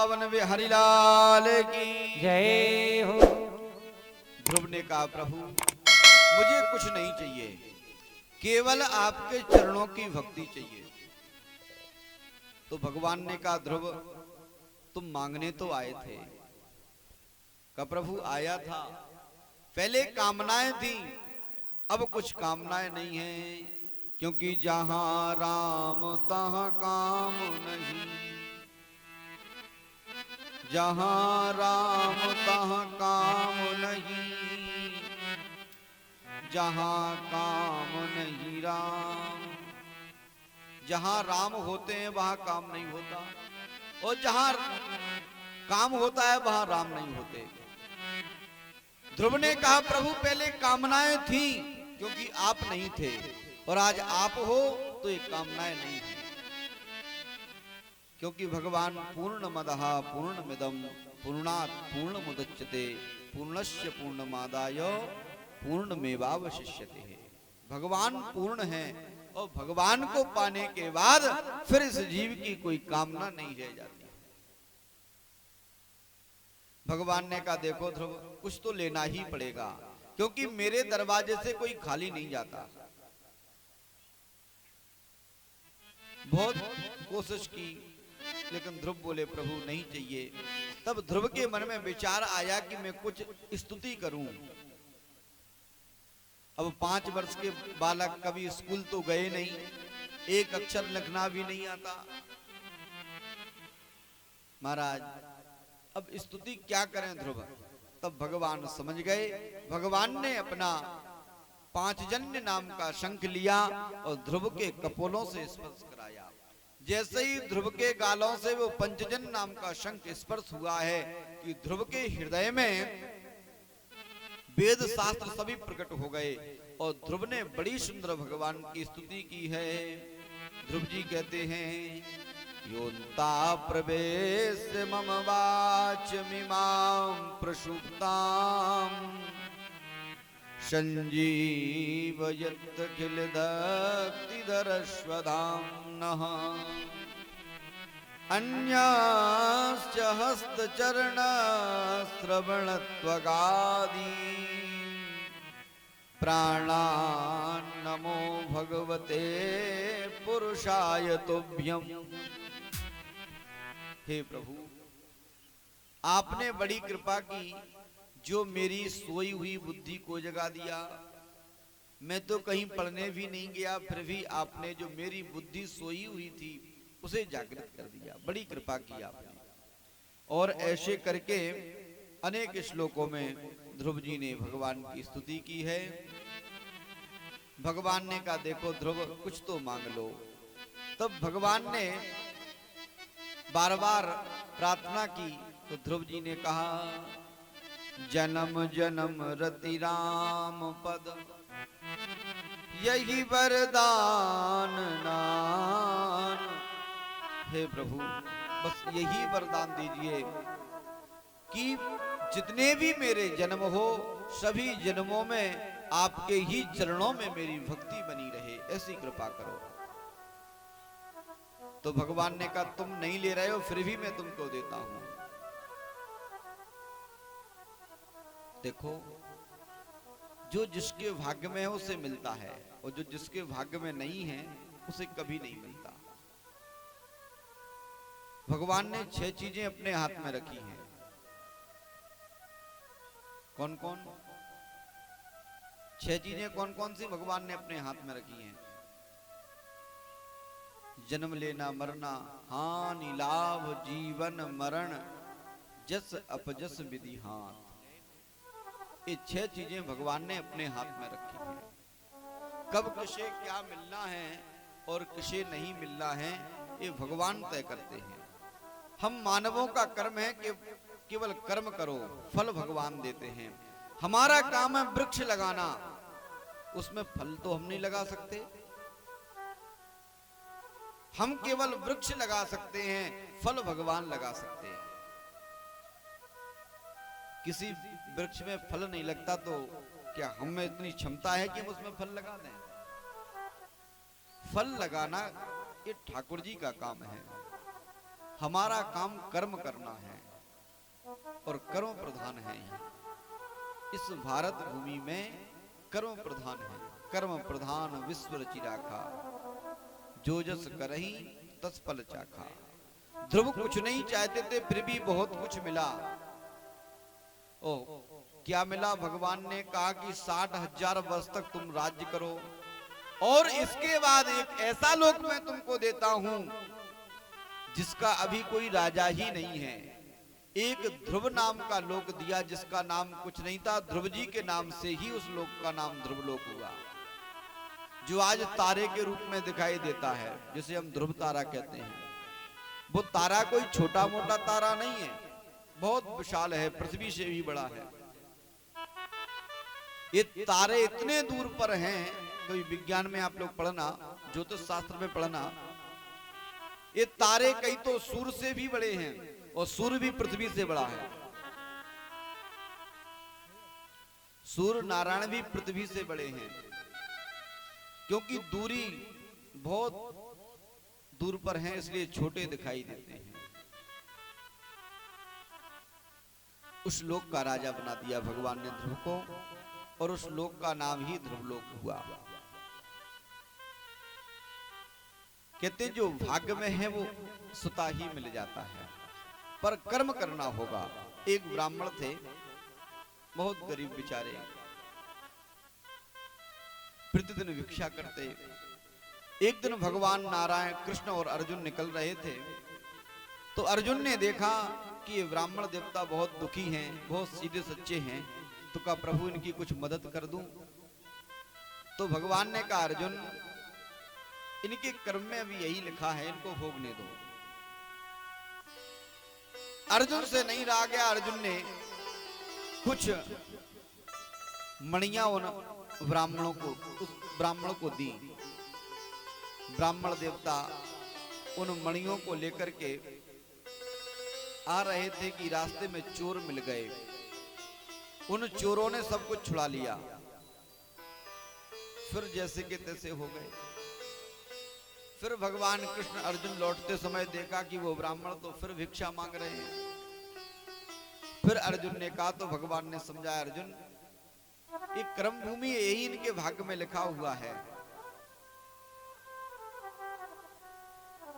वृंदावन बिहारी लाल की जय हो। ध्रुव ने कहा प्रभु मुझे कुछ नहीं चाहिए, केवल आपके चरणों की भक्ति चाहिए। तो भगवान ने कहा ध्रुव तुम मांगने तो आए थे। कहा प्रभु आया था, पहले कामनाएं थी, अब कुछ कामनाएं नहीं है, क्योंकि जहां राम तहां काम नहीं, जहां राम तहां काम नहीं, जहां काम नहीं राम। जहां राम होते हैं वहां काम नहीं होता, और जहां काम होता है वहां राम नहीं होते। ध्रुव ने कहा प्रभु पहले कामनाएं थी क्योंकि आप नहीं थे, और आज आप हो तो ये कामनाएं नहीं थी, क्योंकि भगवान पूर्णमदः पूर्णमिदं पूर्णात् पूर्णमुदच्यते पूर्णस्य पूर्णमादाय पूर्णमेवावशिष्यते। भगवान पूर्ण है, और भगवान को पाने के बाद फिर इस जीव की कोई कामना नहीं रह जाती। भगवान ने कहा देखो ध्रुव कुछ तो लेना ही पड़ेगा, क्योंकि मेरे दरवाजे से कोई खाली नहीं जाता। बहुत कोशिश की लेकिन ध्रुव बोले प्रभु नहीं चाहिए। तब ध्रुव के मन में विचार आया कि मैं कुछ स्तुति करूं। अब 5 वर्ष के बालक कभी स्कूल तो गए नहीं, एक अक्षर लिखना भी नहीं आता। महाराज अब स्तुति क्या करें ध्रुव। तब भगवान समझ गए। भगवान ने अपना पांचजन्य नाम का शंख लिया और ध्रुव के कपोलों से स्पर्श कराया। जैसे ही ध्रुव के गालों से वो पंचजन नाम का शंख स्पर्श हुआ है कि ध्रुव के हृदय में वेद शास्त्र सभी प्रकट हो गए, और ध्रुव ने बड़ी सुंदर भगवान की स्तुति की है। ध्रुव जी कहते हैं योन्ता प्रवेश मम वाचमिमां प्रसुप्तां संजीवयत् किल दक्तिधरश्वधाम्नः अन्याश्च हस्तचरण श्रवणत्वगादि प्राणान् नमो भगवते पुरुषाय तुभ्यम्। हे प्रभु आपने बड़ी कृपा की, जो मेरी सोई हुई बुद्धि को जगा दिया। मैं तो कहीं पढ़ने भी नहीं गया, फिर भी आपने जो मेरी बुद्धि सोई हुई थी उसे जागृत कर दिया। बड़ी कृपा की आपने। और ऐसे करके अनेक श्लोकों में ध्रुव जी ने भगवान की स्तुति की है। भगवान ने कहा देखो ध्रुव कुछ तो मांग लो। तब भगवान ने बार बार प्रार्थना की तो ध्रुव जी ने कहा जन्म जन्म रति राम पद यही वरदान नान। हे प्रभु बस यही वरदान दीजिए कि जितने भी मेरे जन्म हो सभी जन्मों में आपके ही चरणों में मेरी भक्ति बनी रहे, ऐसी कृपा करो। तो भगवान ने कहा तुम नहीं ले रहे हो फिर भी मैं तुमको देता हूं। देखो जो जिसके भाग्य में है उसे मिलता है, और जो जिसके भाग्य में नहीं है उसे कभी नहीं मिलता। भगवान ने 6 चीजें अपने हाथ में रखी हैं। कौन कौन 6 चीजें कौन कौन सी भगवान ने अपने हाथ में रखी हैं? जन्म लेना मरना, हानि लाभ जीवन मरण जस अपजस विधि हाथ। ये 6 चीजें भगवान ने अपने हाथ में रखी हैं। कब किसे क्या मिलना है और किसे नहीं मिलना है ये भगवान तय करते हैं। हम मानवों का कर्म है कि केवल कर्म करो, फल भगवान देते हैं। हमारा काम है वृक्ष लगाना, उसमें फल तो हम नहीं लगा सकते। हम केवल वृक्ष लगा सकते हैं, फल भगवान लगा सकते हैं। किसी वृक्ष में फल नहीं लगता तो क्या हम में इतनी क्षमता है कि हम उसमें फल लगा दें? फल लगाना ये ठाकुर जी का काम है। हमारा काम कर्म करना है और कर्म प्रधान है। इस भारत भूमि में कर्म प्रधान है। कर्म प्रधान विश्व रचि राखा, जो जस करही तस फल चाखा। ध्रुव कुछ नहीं चाहते थे, फिर भी बहुत कुछ मिला। ओ क्या मिला? भगवान ने कहा कि 60,000 वर्ष तक तुम राज्य करो और इसके बाद एक ऐसा लोक मैं तुमको देता हूं जिसका अभी कोई राजा ही नहीं है। एक ध्रुव नाम का लोक दिया, जिसका नाम कुछ नहीं था। ध्रुव जी के नाम से ही उस लोक का नाम ध्रुव लोक हुआ, जो आज तारे के रूप में दिखाई देता है, जिसे हम ध्रुव तारा कहते हैं। वो तारा कोई छोटा मोटा तारा नहीं है, बहुत विशाल है, पृथ्वी से भी बड़ा है। ये तारे इतने दूर पर हैं, कोई विज्ञान में आप लोग पढ़ना, ज्योतिष शास्त्र में पढ़ना, ये तारे कई तो सूर्य से भी बड़े हैं और सूर्य भी पृथ्वी से बड़ा है। सूर्य नारायण भी पृथ्वी से बड़े हैं, क्योंकि दूरी बहुत दूर पर है, इसलिए छोटे दिखाई देते हैं। उस लोक का राजा बना दिया भगवान ने ध्रुव को, और उस लोक का नाम ही ध्रुवलोक हुआ। कहते जो भाग्य में है वो सुता ही मिल जाता है, पर कर्म करना होगा। एक ब्राह्मण थे, बहुत गरीब बेचारे, प्रतिदिन भिक्षा करते। एक दिन भगवान नारायण, कृष्ण और अर्जुन निकल रहे थे, तो अर्जुन ने देखा कि ये ब्राह्मण देवता बहुत दुखी हैं, बहुत सीधे सच्चे हैं, तो कहा प्रभु इनकी कुछ मदद कर दूं। तो भगवान ने कहा अर्जुन, इनके कर्म में अभी यही लिखा है, इनको भोगने दो। अर्जुन से नहीं रहा गया, अर्जुन ने कुछ मणियां उन ब्राह्मणों को, उस ब्राह्मण को दी। ब्राह्मण देवता उन मणियों को लेकर के आ रहे थे कि रास्ते में चोर मिल गए। उन चोरों ने सब कुछ छुड़ा लिया, फिर जैसे के तैसे हो गए। फिर भगवान कृष्ण अर्जुन लौटते समय देखा कि वो ब्राह्मण तो फिर भिक्षा मांग रहे हैं। फिर अर्जुन ने कहा, तो भगवान ने समझाया, अर्जुन ये कर्म भूमि यही इनके भाग्य में लिखा हुआ है।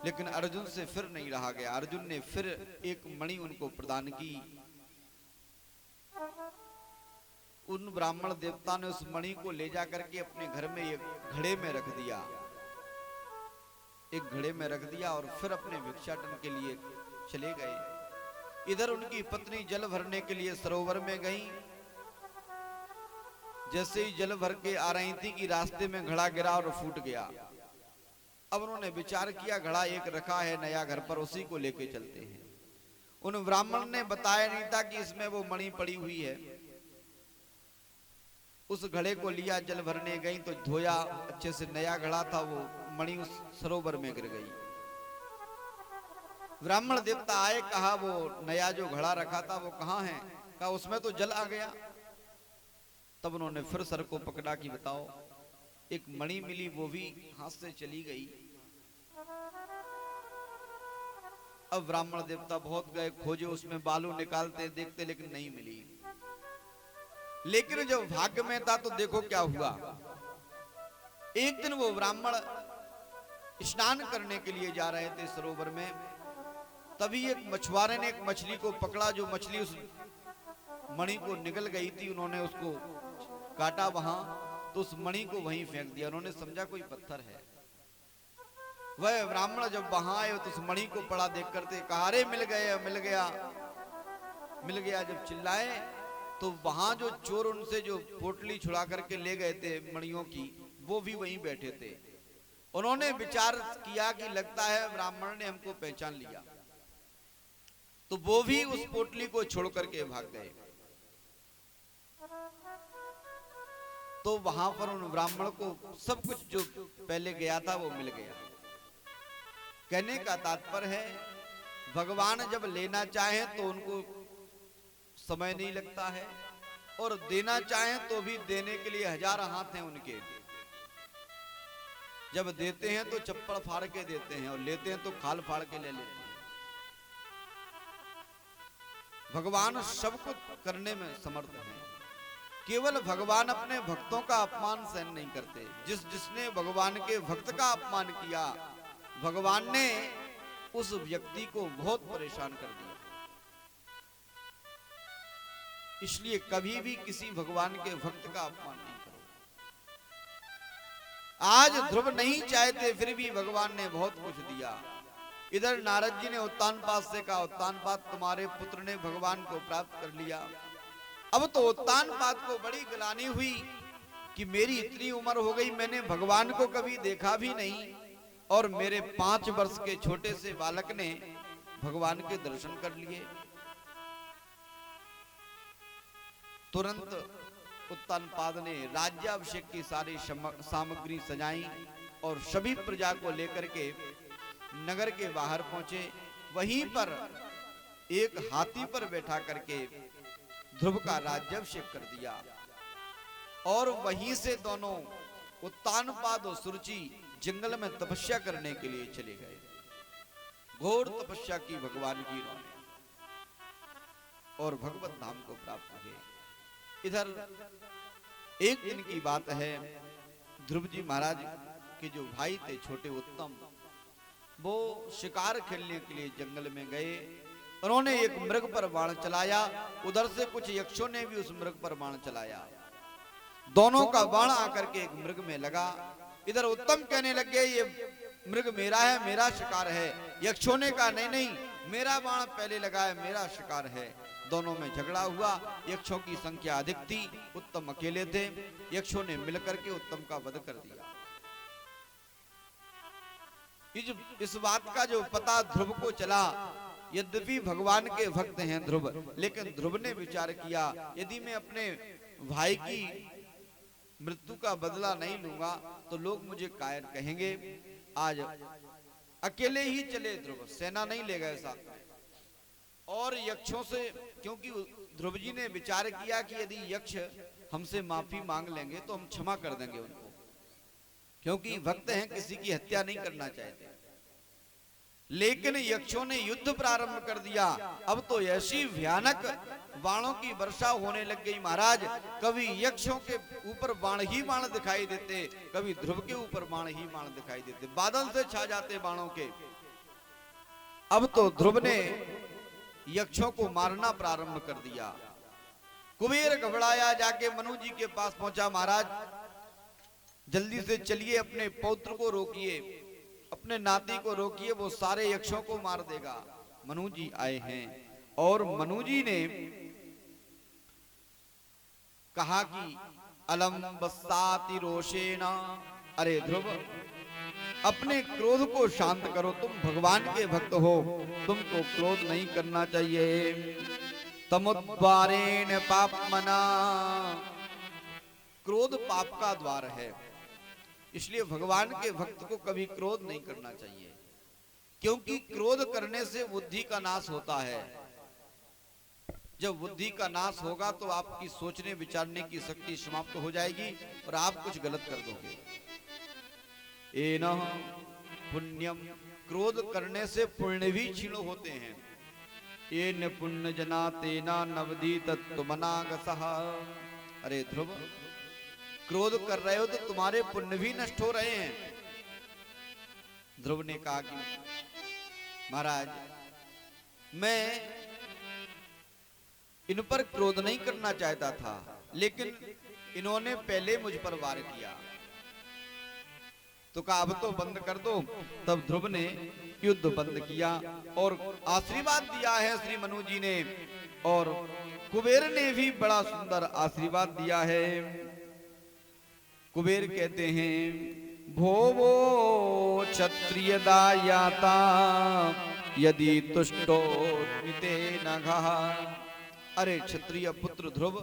लेकिन अर्जुन से फिर नहीं रहा गया। अर्जुन ने फिर एक मणि उनको प्रदान की। उन ब्राह्मण देवता ने उस मणि को ले जा करके अपने घर में एक घड़े में रख दिया, एक घड़े में रख दिया, और फिर अपने भिक्षाटन के लिए चले गए। इधर उनकी पत्नी जल भरने के लिए सरोवर में गई। जैसे ही जल भर के आ रही थी कि रास्ते में घड़ा गिरा और फूट गया। अब उन्होंने विचार किया, घड़ा एक रखा है नया घर पर, उसी को लेके चलते हैं। उन ब्राह्मण ने बताया नहीं था कि इसमें वो मणि पड़ी हुई है। उस घड़े को लिया, जल भरने गई तो धोया, अच्छे से नया घड़ा था, वो मणि उस सरोवर में गिर गई। ब्राह्मण देवता आए, कहा वो नया जो घड़ा रखा था वो कहाँ है? कहा उसमें तो जल आ गया। तब उन्होंने फिर सर को पकड़ा कि बताओ, एक मणि मिली, वो भी हाथ से चली गई। अब ब्राह्मण देवता बहुत गए, खोजे, उसमें बालू निकालते देखते, लेकिन नहीं मिली। लेकिन जब भाग्य में था तो देखो क्या हुआ। एक दिन वो ब्राह्मण स्नान करने के लिए जा रहे थे सरोवर में, तभी एक मछुआरे ने एक मछली को पकड़ा, जो मछली उस मणि को निगल गई थी। उन्होंने उसको काटा वहां, तो उस मणि को वहीं फेंक दिया। उन्होंने समझा कोई पत्थर है। वह ब्राह्मण जब वहां आए तो उस मणि को पड़ा देख करते कहा, अरे मिल गया, मिल गया, मिल गया। जब चिल्लाए तो वहां जो चोर उनसे जो पोटली छुड़ा करके ले गए थे मणियों की, वो भी वहीं बैठे थे। उन्होंने विचार किया कि लगता है ब्राह्मण ने हमको पहचान लिया, तो वो भी उस पोटली को छोड़ करके भाग गए। तो वहां पर उन ब्राह्मण को सब कुछ जो पहले गया था वो मिल गया। कहने का तात्पर्य है, भगवान जब लेना चाहे तो उनको समय नहीं लगता है, और देना चाहे तो भी देने के लिए 1000 हाथ हैं उनके। जब देते हैं तो चप्पड़ फाड़ के देते हैं, और लेते हैं तो खाल फाड़ के ले लेते हैं। भगवान सब कुछ करने में समर्थ हैं। केवल भगवान अपने भक्तों का अपमान सहन नहीं करते। जिसने भगवान के भक्त का अपमान किया, भगवान ने उस व्यक्ति को बहुत परेशान कर दिया। इसलिए कभी भी किसी भगवान के भक्त का अपमान नहीं करो। आज ध्रुव नहीं चाहते, फिर भी भगवान ने बहुत कुछ दिया। इधर नारद जी ने उत्तानपाद से कहा, उत्तानपाद तुम्हारे पुत्र ने भगवान को प्राप्त कर लिया। अब तो उत्तानपाद को बड़ी ग्लानि हुई कि मेरी इतनी उम्र हो गई, मैंने भगवान को कभी देखा भी नहीं, और मेरे 5 वर्ष के छोटे से बालक ने भगवान के दर्शन कर लिए। तुरंत उत्तानपाद ने राज्याभिषेक की सारी सामग्री सजाई और सभी प्रजा को लेकर के नगर के बाहर पहुंचे। वहीं पर एक हाथी पर बैठा करके ध्रुव का राज्याभिषेक कर दिया, और वहीं से दोनों उत्तानपाद और सुरुचि जंगल में तपस्या करने के लिए चले गए। घोर तपस्या की भगवान की इन्होंने, और भगवत धाम को प्राप्त हुए। इधर एक दिन की बात है, ध्रुव जी महाराज के जो भाई थे छोटे उत्तम, वो शिकार खेलने के लिए जंगल में गए। उन्होंने एक मृग पर बाण चलाया, उधर से कुछ यक्षों ने भी उस मृग पर बाण चलाया। दोनों का बाण आकर के एक मृग में लगा। इधर उत्तम कहने लगे ये मृग मेरा है, मेरा शिकार है। यक्षों ने कहा नहीं नहीं, मेरा बाण पहले लगा है, मेरा शिकार है। दोनों में झगड़ा हुआ। यक्षों की संख्या अधिक थी, उत्तम अकेले थे। यक्षों ने मिलकर के उत्तम का वध कर दिया। इस बात का जो पता ध्रुव को चला, यद्यपि भगवान के भक्त हैं ध्रुव, लेकिन ध्रुव ने विचार किया यदि मैं अपने भाई की मृत्यु का बदला नहीं लूंगा तो लोग मुझे कायर कहेंगे। आज अकेले ही चले ध्रुव, सेना नहीं ले गए साथ में। और यक्षों से, क्योंकि ध्रुव जी ने विचार किया कि यदि यक्ष हमसे माफी मांग लेंगे तो हम क्षमा कर देंगे उनको, क्योंकि भक्त हैं, किसी की हत्या नहीं करना चाहते। लेकिन यक्षों ने युद्ध प्रारंभ कर दिया। अब तो ऐसी भयानक बाणों की वर्षा होने लग गई महाराज, कभी यक्षों के ऊपर बाण ही बाण दिखाई देते, कभी ध्रुव के ऊपर बाण ही बाण दिखाई देते, बादल से छा जाते बाणों के। अब तो ध्रुव ने यक्षों को मारना प्रारंभ कर दिया। कुबेर घबराया, जाके मनु जी के पास पहुंचा, महाराज जल्दी से चलिए, अपने पौत्र को रोकिए, अपने नाती को रोकिए, वो सारे यक्षों को मार देगा। मनु जी आए हैं और मनु जी ने कहा कि अलम बस्साति रोषेना, अरे ध्रुव अपने क्रोध को शांत करो, तुम भगवान के भक्त हो, तुमको क्रोध नहीं करना चाहिए। तमुद्वारेण पापमना, क्रोध पाप का द्वार है, इसलिए भगवान के भक्त को कभी क्रोध नहीं करना चाहिए, क्योंकि क्रोध करने से बुद्धि का नाश होता है। जब बुद्धि का नाश होगा तो आपकी सोचने विचारने की शक्ति समाप्त हो जाएगी और आप कुछ गलत कर दोगे। एनः पुण्यम, क्रोध करने से पुण्य भी क्षीण होते हैं। येन पुण्य जना तेना नवदी तत्त्वमनागसः, अरे ध्रुव क्रोध कर रहे हो तो तुम्हारे पुण्य भी नष्ट हो रहे हैं। ध्रुव ने कहा कि महाराज मैं इन पर क्रोध नहीं करना चाहता था, लेकिन इन्होंने पहले मुझ पर वार किया, तो कहा अब तो बंद कर दो। तब ध्रुव ने युद्ध बंद किया और आशीर्वाद दिया है श्री मनु जी ने, और कुबेर ने भी बड़ा सुंदर आशीर्वाद दिया है। कुबेर कहते हैं भोवो क्षत्रिय दायाता यदि तुष्टो मिते नघः, अरे क्षत्रिय पुत्र ध्रुव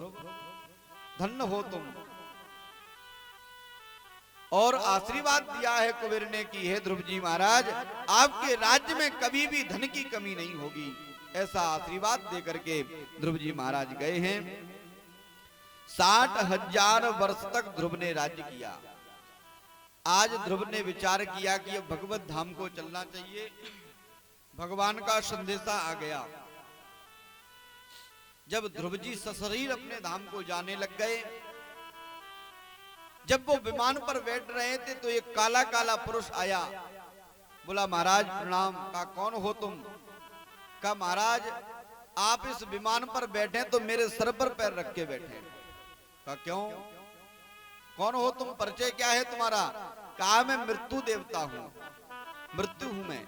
धन्य हो तुम। और आशीर्वाद दिया है कुबेर ने कि हे ध्रुव जी महाराज आपके राज्य में कभी भी धन की कमी नहीं होगी, ऐसा आशीर्वाद देकर के ध्रुव जी महाराज गए हैं। 60,000 वर्ष तक ध्रुव ने राज्य किया। आज ध्रुव ने विचार किया कि अब भगवत धाम को चलना चाहिए, भगवान का संदेशा आ गया। जब ध्रुव जी सशरीर अपने धाम को जाने लग गए, जब वो विमान पर बैठ रहे थे तो एक काला काला पुरुष आया, बोला महाराज प्रणाम। कहा कौन हो तुम? कहा महाराज आप इस विमान पर बैठे तो मेरे सर पर पैर रख के बैठे। कहा क्यों, कौन हो तुम, परिचय क्या है तुम्हारा? कहा मैं मृत्यु देवता हूं, मृत्यु हूं मैं।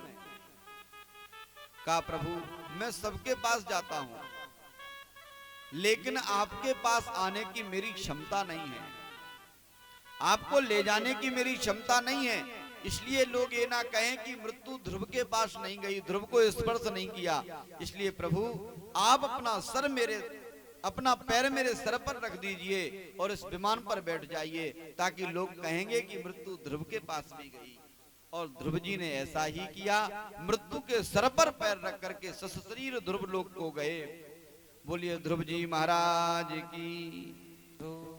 कहा प्रभु मैं सबके पास जाता हूं, लेकिन आपके पास आने की मेरी क्षमता नहीं है, आपको ले जाने की मेरी क्षमता नहीं है, इसलिए लोग ये ना कहें कि मृत्यु ध्रुव के पास नहीं गई, ध्रुव को स्पर्श नहीं किया। इसलिए प्रभु आप अपना पैर मेरे सर पर रख दीजिए और इस विमान पर बैठ जाइए, ताकि लोग कहेंगे कि मृत्यु ध्रुव के पास भी गई। और ध्रुव जी ने ऐसा ही किया, मृत्यु के सर पर पैर रख करके सशरीर ध्रुव लोक को गए। बोलिए ध्रुव जी महाराज की।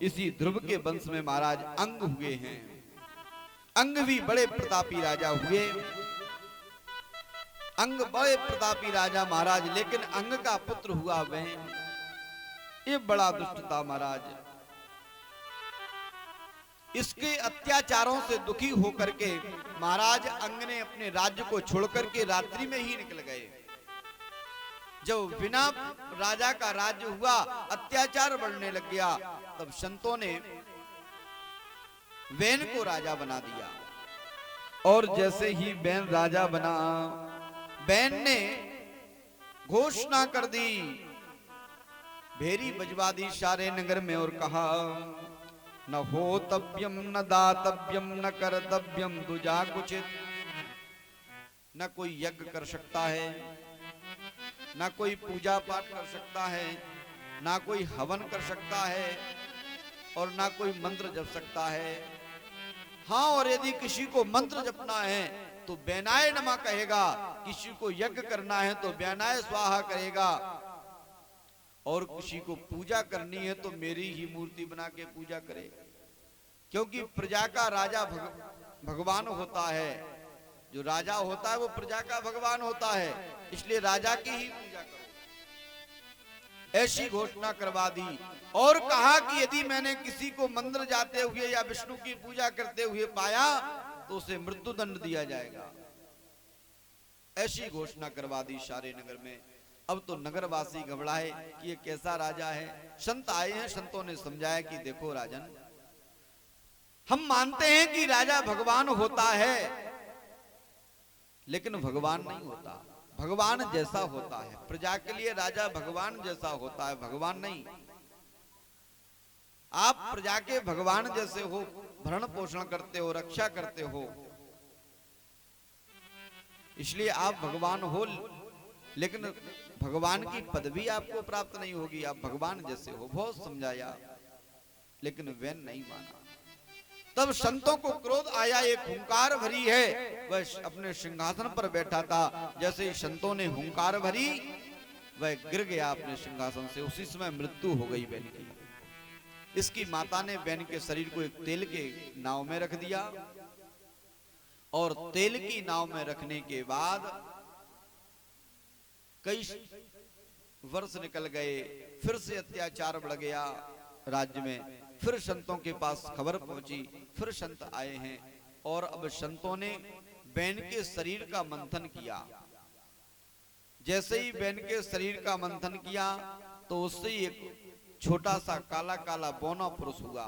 इसी ध्रुव के वंश में महाराज अंग हुए हैं। अंग भी बड़े प्रतापी राजा हुए, अंग बड़े प्रतापी राजा महाराज, लेकिन अंग का पुत्र हुआ वैन, ये बड़ा दुष्ट था महाराज। इसके अत्याचारों से दुखी होकर के महाराज अंग ने अपने राज्य को छोड़कर के रात्रि में ही निकल गए। जब बिना राजा का राज्य हुआ, अत्याचार बढ़ने लग गया, तब संतों ने वैन को राजा बना दिया। और जैसे ही वैन राजा बना, वैन ने घोषणा कर दी, भेरी बजवा दी सारे नगर में और कहा न होतव्यम न दातव्यम न कर्तव्यम दुजा कुचित। न कोई यज्ञ कर सकता है, ना कोई पूजा पाठ कर सकता है, ना कोई हवन कर सकता है, और ना कोई मंत्र जप सकता है। हाँ, और यदि किसी को मंत्र जपना है तो बैनाय नमा कहेगा, किसी को यज्ञ करना है तो बैनाय स्वाहा करेगा, और किसी को पूजा करनी है तो मेरी ही मूर्ति बना के पूजा करे। क्योंकि प्रजा का राजा भगवान होता है, जो राजा होता है वो प्रजा का भगवान होता है, इसलिए राजा की ही पूजा करो। ऐसी घोषणा करवा दी और कहा कि यदि मैंने किसी को मंदिर जाते हुए या विष्णु की पूजा करते हुए पाया तो उसे मृत्युदंड दिया जाएगा। ऐसी घोषणा करवा दी सारे नगर में। अब तो नगरवासी घबराए कि ये कैसा राजा है। संत आए हैं, संतों ने समझाया कि देखो राजन, हम मानते हैं कि राजा भगवान होता है, लेकिन भगवान नहीं होता, भगवान जैसा होता है। प्रजा के लिए राजा भगवान जैसा होता है, भगवान नहीं। आप प्रजा के भगवान जैसे हो, भरण पोषण करते हो, रक्षा करते हो, इसलिए आप भगवान हो, लेकिन भगवान की पदवी आपको प्राप्त नहीं होगी, आप भगवान जैसे हो। बहुत समझाया, लेकिन वैन नहीं माना। तब संतों को क्रोध आया, एक हुंकार भरी है, वह अपने सिंहासन पर बैठा था। जैसे ही संतों ने हुंकार भरी, वह गिर गया अपने सिंहासन से। उसी समय मृत्यु हो गई वैन की। इसकी माता ने वैन के शरीर को एक तेल के नाव में रख दिया, और तेल की नाव में रखने के बाद कई वर्ष निकल गए, फिर से अत्याचार बढ़ गया राज्य में। फिर संतों के पास खबर पहुंची, फिर संत आए हैं, और अब संतों ने वैन के शरीर का मंथन किया। जैसे ही वैन के शरीर का मंथन किया तो उससे एक छोटा सा काला काला बौना पुरुष हुआ।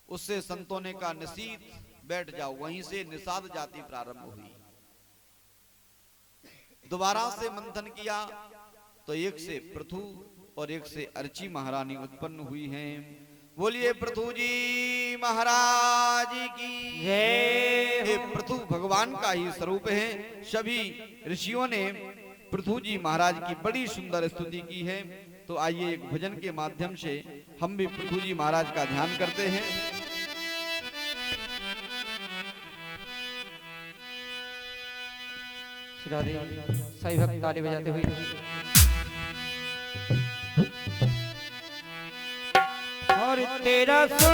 उससे संतों ने कहा निशीत बैठ जाओ। वहीं से निषाद जाति प्रारंभ हुई। दोबारा से मंथन किया तो एक से पृथु और एक से अर्ची महारानी उत्पन्न हुई हैं। बोलिए पृथु जी महाराज की जय। ये पृथु भगवान का ही स्वरूप है। सभी ऋषियों ने पृथु जी महाराज की बड़ी सुंदर स्तुति की है। तो आइए एक भजन के माध्यम से हम भी पृथु जी महाराज का ध्यान करते हैं। सही भक्त ताली बजाते हुए और तेरा